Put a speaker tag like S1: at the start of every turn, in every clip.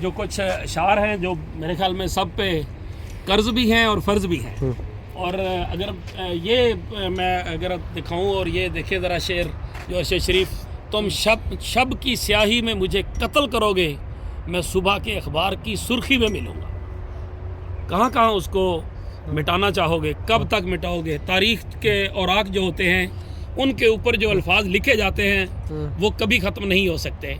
S1: جو کچھ اشعار ہیں جو میرے خیال میں سب پہ قرض بھی ہیں اور فرض بھی ہیں. اور اگر یہ میں اگر دکھاؤں اور یہ دیکھیں ذرا شعر جو ارشد شریف، تم شب کی سیاہی میں مجھے قتل کرو گے، میں صبح کے اخبار کی سرخی میں ملوں گا. کہاں کہاں اس کو مٹانا چاہو گے، کب تک مٹاؤ گے؟ تاریخ کے اوراق جو ہوتے ہیں ان کے اوپر جو الفاظ لکھے جاتے ہیں وہ کبھی ختم نہیں ہو سکتے.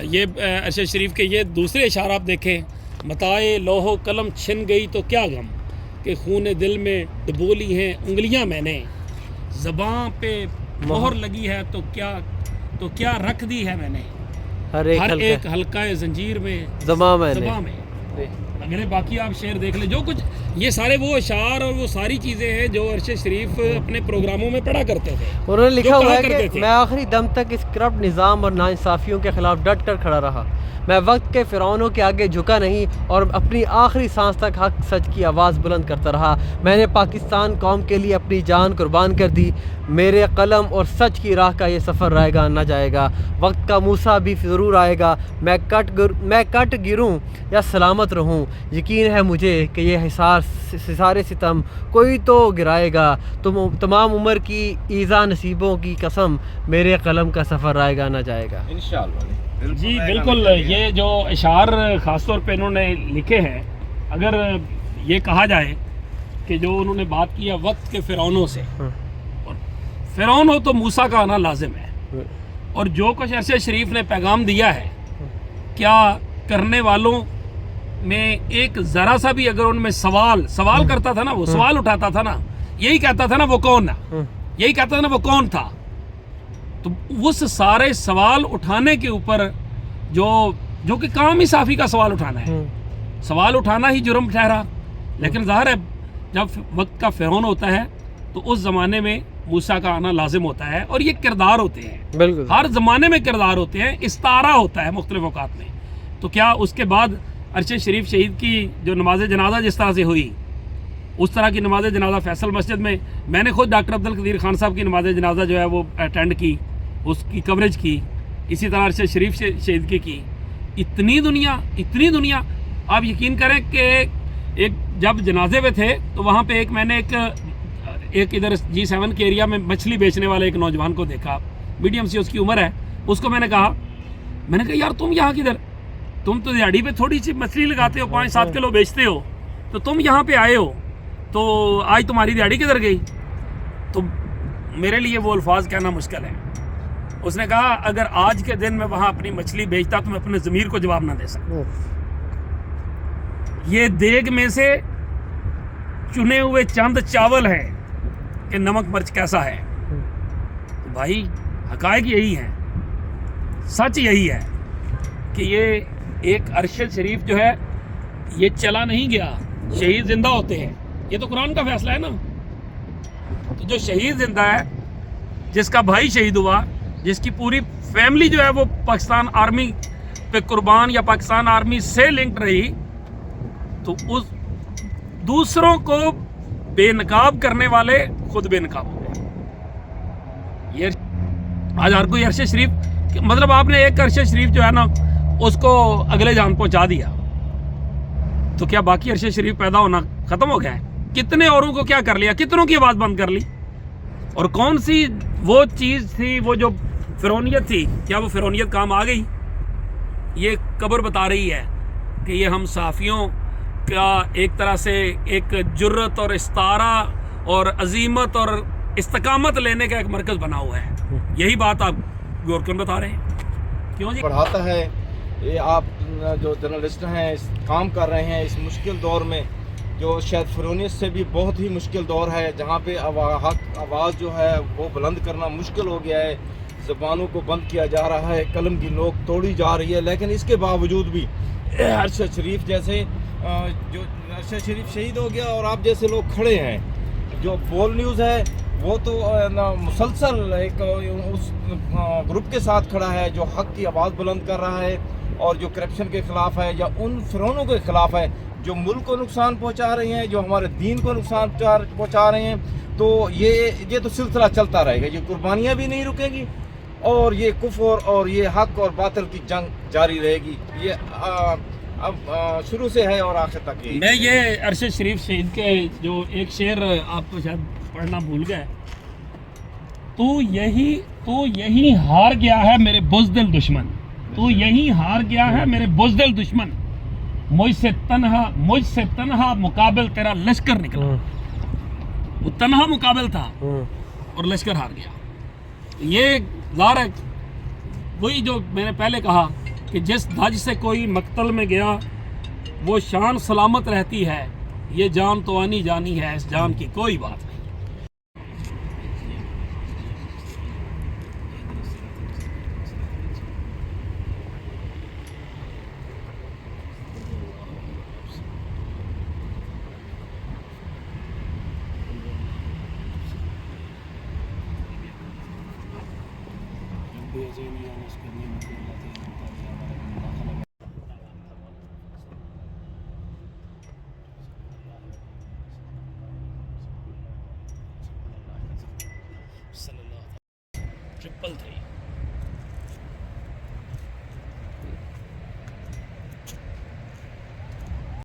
S1: یہ ارشد شریف کے یہ دوسرے اشعار آپ دیکھیں، متائے لوح و قلم چھن گئی تو کیا غم، کہ خون دل میں ڈبولی ہیں انگلیاں میں نے، زباں پہ مہر لگی ہے تو کیا رکھ دی ہے میں نے، ہر ایک حلقہ زنجیر میں زباں میں. اگر باقی آپ شعر دیکھ لیں، جو کچھ یہ سارے وہ اشعار اور وہ ساری چیزیں ہیں جو ارشد شریف اپنے پروگراموں میں پڑھا کرتے تھے.
S2: انہوں نے لکھا ہوا ہے کہ میں آخری دم تک اس کرپٹ نظام اور ناانصافیوں کے خلاف ڈٹ کر کھڑا رہا، میں وقت کے فرعونوں کے آگے جھکا نہیں اور اپنی آخری سانس تک حق سچ کی آواز بلند کرتا رہا. میں نے پاکستان قوم کے لیے اپنی جان قربان کر دی. میرے قلم اور سچ کی راہ کا یہ سفر رہے گا نہ جائے گا. وقت کا موسیٰ بھی ضرور آئے گا، میں کٹ گروں یا سلامت رہوں. یقین ہے مجھے کہ یہ حصار ستم کوئی تو گرائے گا. تمام عمر کی ایذا نصیبوں کی قسم، میرے قلم کا سفر رہے گا نہ جائے گا.
S3: انشاءاللہ.
S1: جی بالکل. یہ جو اشعار خاص طور پہ انہوں نے لکھے ہیں، اگر یہ کہا جائے کہ جو انہوں نے بات کیا وقت کے فرعونوں سے، اور فرعون ہو تو موسیٰ کا آنا لازم ہے، اور جو کچھ ارشد شریف نے پیغام دیا ہے، کیا کرنے والوں میں ایک ذرا سا بھی اگر ان میں سوال کرتا تھا نا، وہ سوال اٹھاتا تھا نا، یہی کہتا تھا نا وہ کون ہے، یہی کہتا تھا نا وہ کون تھا، تو اس سارے سوال اٹھانے کے اوپر جو کہ کام ہی صافی کا سوال اٹھانا ہے، سوال اٹھانا ہی جرم ٹھہرا. لیکن ظاہر ہے جب وقت کا فرعون ہوتا ہے تو اس زمانے میں موسیٰ کا آنا لازم ہوتا ہے، اور یہ کردار ہوتے ہیں، بالکل ہر زمانے میں کردار ہوتے ہیں، استعارہ ہوتا ہے مختلف اوقات میں. تو کیا اس کے بعد ارشد شریف شہید کی جو نماز جنازہ جس طرح سے ہوئی، اس طرح کی نماز جنازہ فیصل مسجد میں نے خود ڈاکٹر عبدالقدیر خان صاحب کی نماز جنازہ جو ہے وہ اٹینڈ کی، اس کی کوریج کی، اسی طرح ارشد شریف شہید کی. اتنی دنیا آپ یقین کریں کہ ایک جب جنازے میں تھے تو وہاں پہ میں نے ایک ادھر G7 کے ایریا میں مچھلی بیچنے والے ایک نوجوان کو دیکھا، میڈیم سی اس کی عمر ہے. اس کو میں نے کہا یار تم یہاں کدھر، تم تو دیہڑی پہ تھوڑی سی مچھلی لگاتے ہو، 5-7 کلو بیچتے ہو، تو تم یہاں پہ آئے ہو، تو آج تمہاری دیہڑی کدھر گئی؟ تو میرے لیے وہ الفاظ کہنا مشکل ہے. اس نے کہا اگر آج کے دن میں وہاں اپنی مچھلی بیچتا تو میں اپنے ضمیر کو جواب نہ دے سکتا. یہ دیگ میں سے چنے ہوئے چند چاول ہیں کہ نمک مرچ کیسا ہے. بھائی حقائق یہی ہیں، سچ یہی ہے کہ یہ ایک ارشد شریف جو ہے یہ چلا نہیں گیا، شہید زندہ ہوتے ہیں. یہ تو قرآن کا فیصلہ ہے نا. تو جو شہید زندہ ہے، جس کا بھائی شہید ہوا، جس کی پوری فیملی جو ہے وہ پاکستان آرمی پہ قربان یا پاکستان آرمی سے لنکڈ رہی، تو اس دوسروں کو بے نقاب کرنے والے خود بے نقاب ہو گئے. یہ آج ہر کوئی ارشد شریف مطلب آپ نے ایک ارشد شریف جو ہے نا اس کو اگلے جان پہنچا دیا، تو کیا باقی ارشد شریف پیدا ہونا ختم ہو گیا ہے؟ کتنے اوروں کو کیا کر لیا، کتنوں کی آواز بند کر لی. اور کون سی وہ چیز تھی، وہ جو فرعونیت تھی، کیا وہ فرعونیت کام آ گئی؟ یہ قبر بتا رہی ہے کہ یہ ہم صحافیوں کا ایک طرح سے ایک جرت اور استعارہ اور عظیمت اور استقامت لینے کا ایک مرکز بنا ہوا ہے. یہی بات آپ گورکن بتا رہے ہیں. کیوں جی
S3: پڑھاتا ہے. یہ آپ جو جرنلسٹ ہیں کام کر رہے ہیں اس مشکل دور میں، جو شاید فرعونیت سے بھی بہت ہی مشکل دور ہے، جہاں پہ حق آواز جو ہے وہ بلند کرنا مشکل ہو گیا ہے، زبانوں کو بند کیا جا رہا ہے، قلم کی نوک توڑی جا رہی ہے. لیکن اس کے باوجود بھی ارشد شریف جیسے جو ارشد شریف شہید ہو گیا اور آپ جیسے لوگ کھڑے ہیں، جو بول نیوز ہے وہ تو مسلسل ایک اس گروپ کے ساتھ کھڑا ہے جو حق کی آواز بلند کر رہا ہے اور جو کرپشن کے خلاف ہے یا ان فرعونوں کے خلاف ہے جو ملک کو نقصان پہنچا رہے ہیں، جو ہمارے دین کو نقصان پہنچا رہے ہیں. تو یہ تو سلسلہ چلتا رہے گا، یہ قربانیاں بھی نہیں رکیں گی اور یہ کفر اور یہ حق اور باطل کی جنگ جاری رہے گی. یہ اب شروع سے ہے اور آخر تک یہی.
S1: میں یہ ارشد شریف شہید کے جو ایک شعر آپ تو شاید پڑھنا بھول گئے, تو یہی ہار گیا ہے میرے بزدل دشمن, تو یہی ہار گیا ہے میرے بزدل دشمن, مجھ سے تنہا مقابل تیرا لشکر نکلا. وہ تنہا مقابل تھا اور لشکر ہار گیا. یہ ظاہر ہے وہی جو میں نے پہلے کہا کہ جس دھج سے کوئی مقتل میں گیا وہ شان سلامت رہتی ہے, یہ جان تو آنی جانی ہے, اس جان کی کوئی بات نہیں. Triple 3